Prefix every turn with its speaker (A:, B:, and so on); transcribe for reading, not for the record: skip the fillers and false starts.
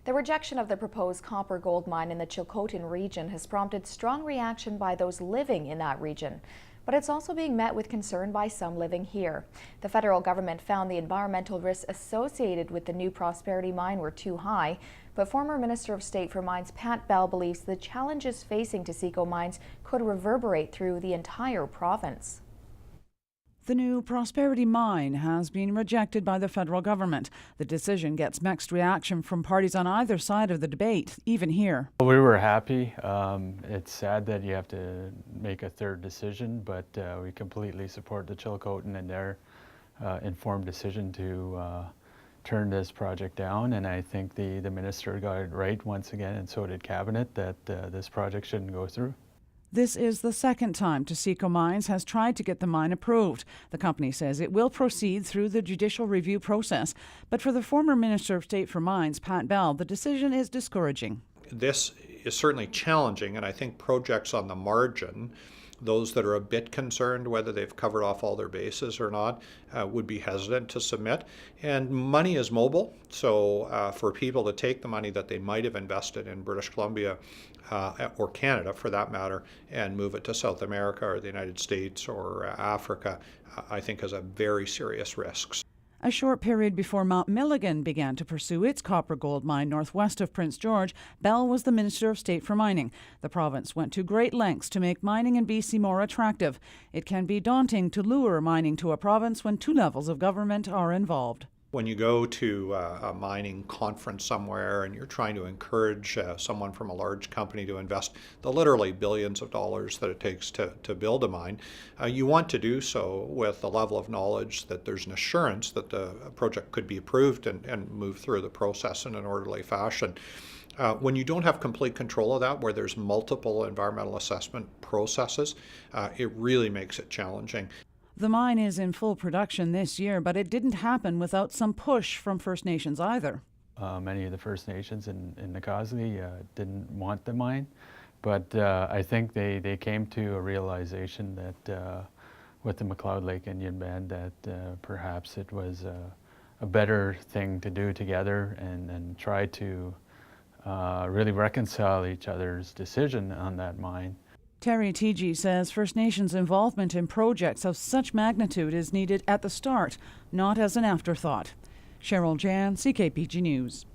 A: The rejection of the proposed copper gold mine in the Chilcotin region has prompted strong reaction by those living in that region. But it's also being met with concern by some living here. The federal government found the environmental risks associated with the new Prosperity mine were too high, but former Minister of State for Mines Pat Bell believes the challenges facing Taseko mines could reverberate through the entire province.
B: The new Prosperity mine has been rejected by the federal government. The decision gets mixed reaction from parties on either side of the debate, even here.
C: We were happy. It's sad that you have to make a third decision, but we completely support the Chilcotin and their informed decision to turn this project down. And I think the minister got it right once again, and so did Cabinet, that this project shouldn't go through.
B: This is the second time Taseko Mines has tried to get the mine approved. The company says it will proceed through the judicial review process. But for the former Minister of State for Mines, Pat Bell, the decision is discouraging.
D: This is certainly challenging, and I think projects on the margin, those that are a bit concerned whether they've covered off all their bases or not, would be hesitant to submit. And money is mobile, so for people to take the money that they might have invested in British Columbia or Canada for that matter and move it to South America or the United States or Africa, I think has a very serious risks.
B: A short period before Mount Milligan began to pursue its copper gold mine northwest of Prince George, Bell was the Minister of State for Mining. The province went to great lengths to make mining in BC more attractive. It can be daunting to lure mining to a province when two levels of government are involved.
D: When you go to a mining conference somewhere and you're trying to encourage someone from a large company to invest the literally billions of dollars that it takes to build a mine, you want to do so with a level of knowledge that there's an assurance that the project could be approved and move through the process in an orderly fashion. When you don't have complete control of that, where there's multiple environmental assessment processes, it really makes it challenging.
B: The mine is in full production this year, but it didn't happen without some push from First Nations either.
C: Many of the First Nations in Nikosi didn't want the mine, but I think they came to a realization that with the McLeod Lake Indian Band that perhaps it was a better thing to do together and try to really reconcile each other's decision on that mine.
B: Terry Teegee says First Nations involvement in projects of such magnitude is needed at the start, not as an afterthought. Cheryl Jan, CKPG News.